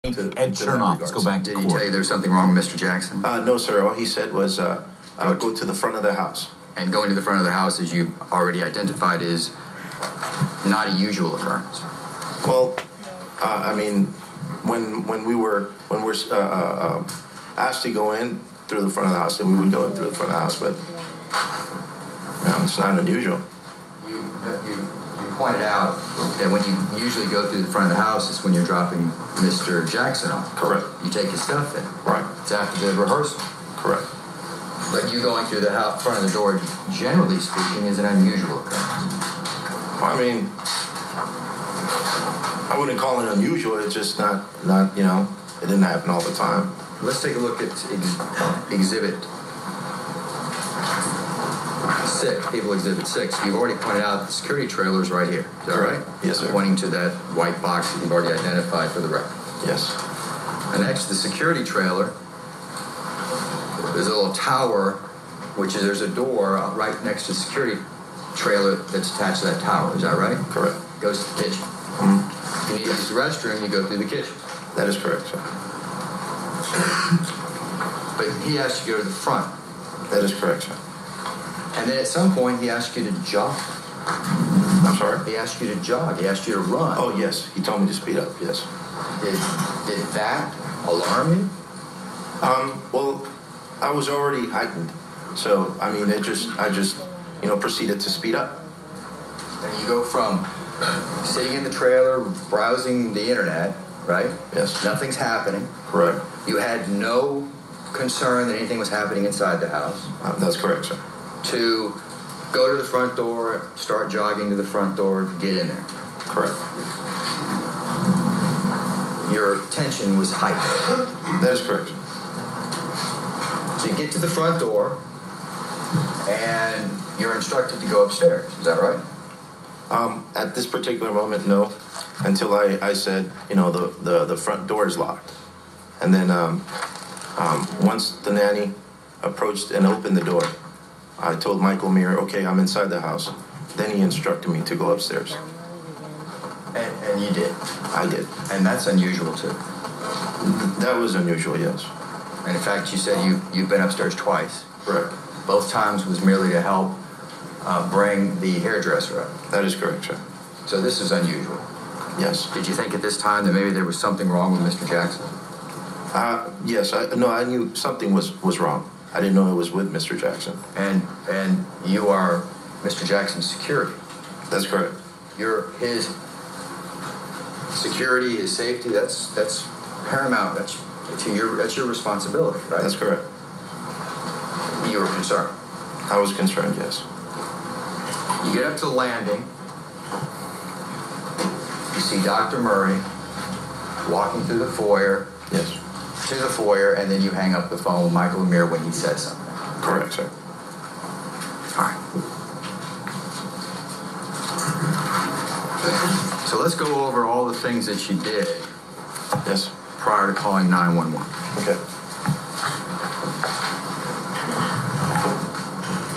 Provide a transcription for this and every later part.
Ed Chernoff, let's go back to Did court. he tell you there's something wrong with Mr. Jackson? No, sir. All he said was go to the front of the house. And going to the front of the house, as you already identified, is not a usual occurrence. Well, I mean, when we're asked to go in through the front of the house, then we would go in through the front of the house. But it's not unusual. You pointed out that when you usually go through the front of the house, it's when you're dropping Mr. Jackson off. Correct. You take his stuff in. Right. It's after the rehearsal. Correct. But you going through the front of the door, generally speaking, is an unusual occurrence. Well, I mean, I wouldn't call it unusual. It's just not it didn't happen all the time. Let's take a look at Exhibit 6, People Exhibit 6. You've already pointed out the security trailer is right here. Is that right? Yes, sir. Pointing to that white box that you've already identified for the record. Yes. And next to the security trailer, there's a little tower, which is, there's a door right next to the security trailer that's attached to that tower. Is that right? Correct. Goes to the kitchen. Mm-hmm. You need to use the restroom, you go through the kitchen. That is correct, sir. But he asked you to go to the front. That is correct, sir. And then at some point, he asked you to jog. I'm sorry? He asked you to jog. He asked you to run. Oh, yes. He told me to speed up, yes. Did that alarm you? Well, I was already heightened. So, I mean, I just proceeded to speed up. And you go from sitting in the trailer, browsing the internet, right? Yes. Nothing's happening. Correct. You had no concern that anything was happening inside the house. That's correct, sir. To go to the front door, start jogging to the front door, get in there. Correct. Your tension was heightened. That is correct, sir. So you get to the front door, and you're instructed to go upstairs. Is that right? At this particular moment, no. Until I said, the front door is locked. And then once the nanny approached and opened the door, I told Michael Muir, okay, I'm inside the house. Then he instructed me to go upstairs. And you did? I did. And that's unusual, too? That was unusual, yes. And in fact, you said you've been upstairs twice. Correct. Both times was merely to help bring the hairdresser up. That is correct, sir. So this is unusual. Yes. Did you think at this time that maybe there was something wrong with Mr. Jackson? Yes. I knew something was wrong. I didn't know it was with Mr. Jackson. And you are Mr. Jackson's security. That's correct. You're his security, his safety. That's paramount. That's your responsibility, right? That's correct. You were concerned. I was concerned, yes. You get up to the landing. You see Dr. Murray walking through the foyer. Yes. To the foyer, and then you hang up the phone with Michael Muir when he says something. Correct, sir. All right. So let's go over all the things that you did. Yes. Prior to calling 911. Okay.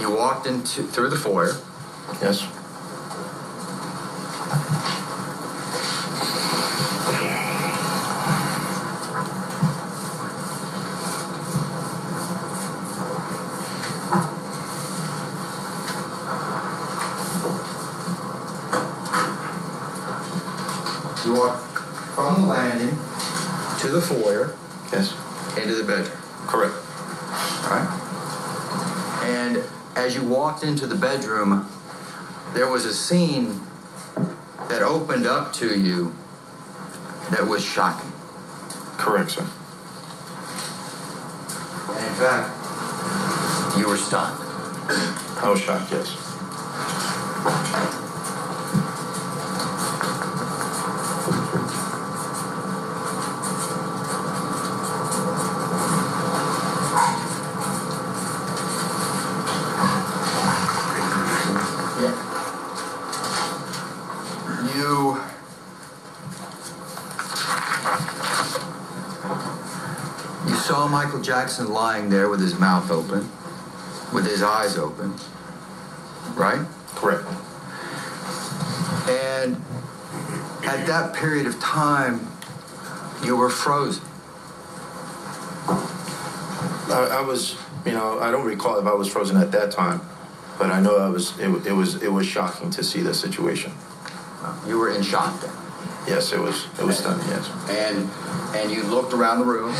You walked through the foyer. Yes. You walk from the landing to the foyer. Yes. Into the bedroom. Correct. All right. And as you walked into the bedroom, there was a scene that opened up to you that was shocking. Correct, sir. And in fact, you were stunned. I was shocked, yes. You saw Michael Jackson lying there with his mouth open, with his eyes open, right? Correct. And at that period of time, You were frozen. I was, you know, I don't recall if I was frozen at that time, but I know I was. It was shocking to see the situation. You were in shock then. Yes, it was stunning. Yes. And you looked around the room.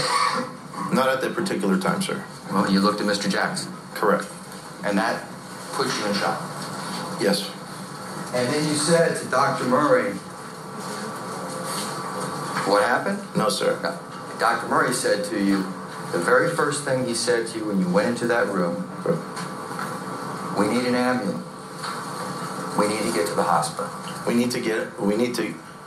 Not at that particular time, sir. Well, you looked at Mr. Jackson. Correct. And that put you in shock. Yes. And then you said to Dr. Murray, what happened? No, sir. No. Dr. Murray said to you, the very first thing he said to you when you went into that room, we need an ambulance. We need to get to the hospital. We need to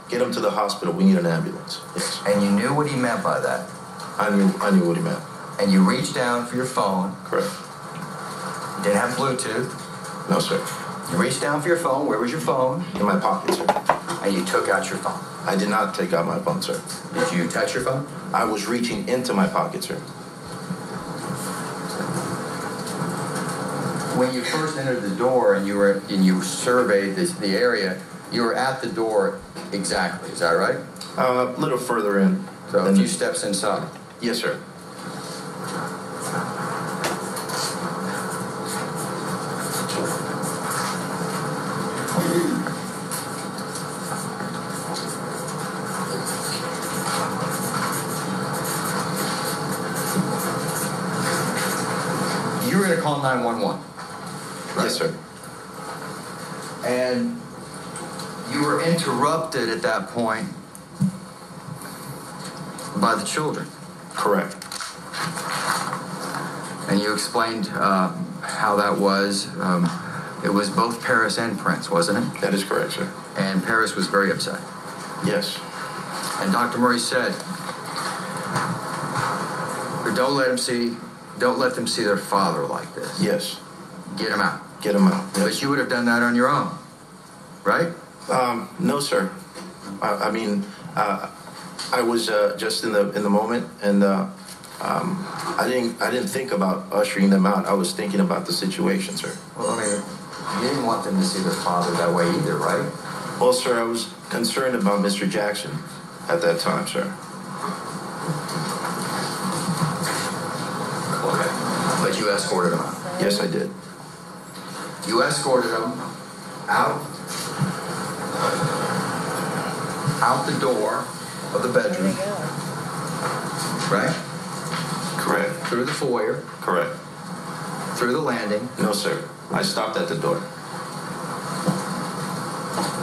get him to the hospital. We need an ambulance. Yes. And you knew what he meant by that. I knew what he meant. And you reached down for your phone. Correct. You didn't have Bluetooth. No, sir. You reached down for your phone. Where was your phone? In my pocket, sir. And you took out your phone. I did not take out my phone, sir. Did you touch your phone? I was reaching into my pocket, sir. When you first entered the door and you surveyed the area, you were at the door exactly. Is that right? A little further in. So a few steps inside. Yes, sir. You were going to call 911. Right? Yes, sir. And you were interrupted at that point by the children. Correct. And you explained how that was. It was both Paris and Prince, wasn't it? That is correct, sir. And Paris was very upset. Yes. And Dr. Murray said, don't let them see their father like this. Yes. Get him out. Get him out. Yes. But you would have done that on your own, right? No, sir. I mean, I was just in the moment, and I didn't think about ushering them out. I was thinking about the situation, sir. Well, I mean, you didn't want them to see their father that way either, right? Well, sir, I was concerned about Mr. Jackson at that time, sir. Okay. But you escorted him out. Yes, I did. You escorted him out the door of the bedroom, right? Correct. Through the foyer. Correct. Through the landing. No, sir. I stopped at the door.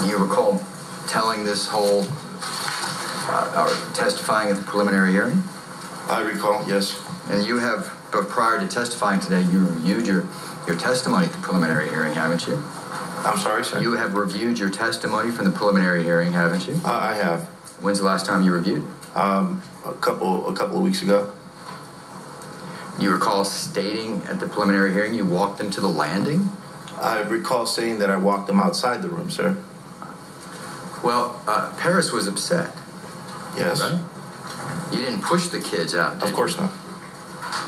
You recall telling this whole, or testifying at the preliminary hearing? I recall, yes. And you have, but prior to testifying today, you reviewed your testimony at the preliminary hearing, haven't you? I'm sorry, sir? You have reviewed your testimony from the preliminary hearing, haven't you? I have. When's the last time you reviewed? A couple of weeks ago. You recall stating at the preliminary hearing you walked them to the landing? I recall saying that I walked them outside the room, sir. Well, Paris was upset. Yes. Right? You didn't push the kids out, did you? Of course not.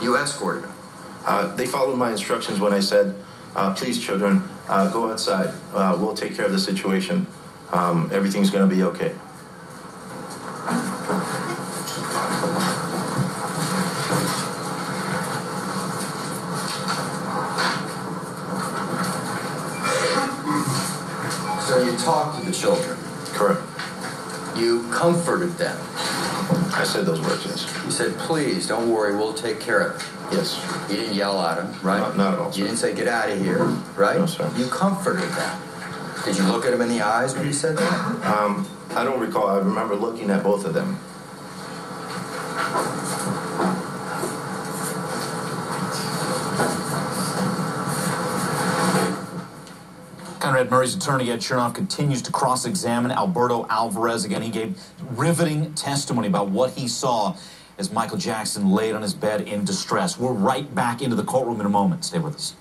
You escorted them. They followed my instructions when I said, please, children, go outside. We'll take care of the situation. Everything's going to be okay. So you talked to the children. Correct. You comforted them. I said those words, yes. You said, please, don't worry, we'll take care of it. Yes. You didn't yell at them, right? Not at all, sir. You didn't say, get out of here, right? No, sir. You comforted them. Did you look at them in the eyes when you said that? I don't recall. I remember looking at both of them. Conrad Murray's attorney, Ed Chernoff, continues to cross-examine Alberto Alvarez. Again, he gave riveting testimony about what he saw as Michael Jackson laid on his bed in distress. We're right back into the courtroom in a moment. Stay with us.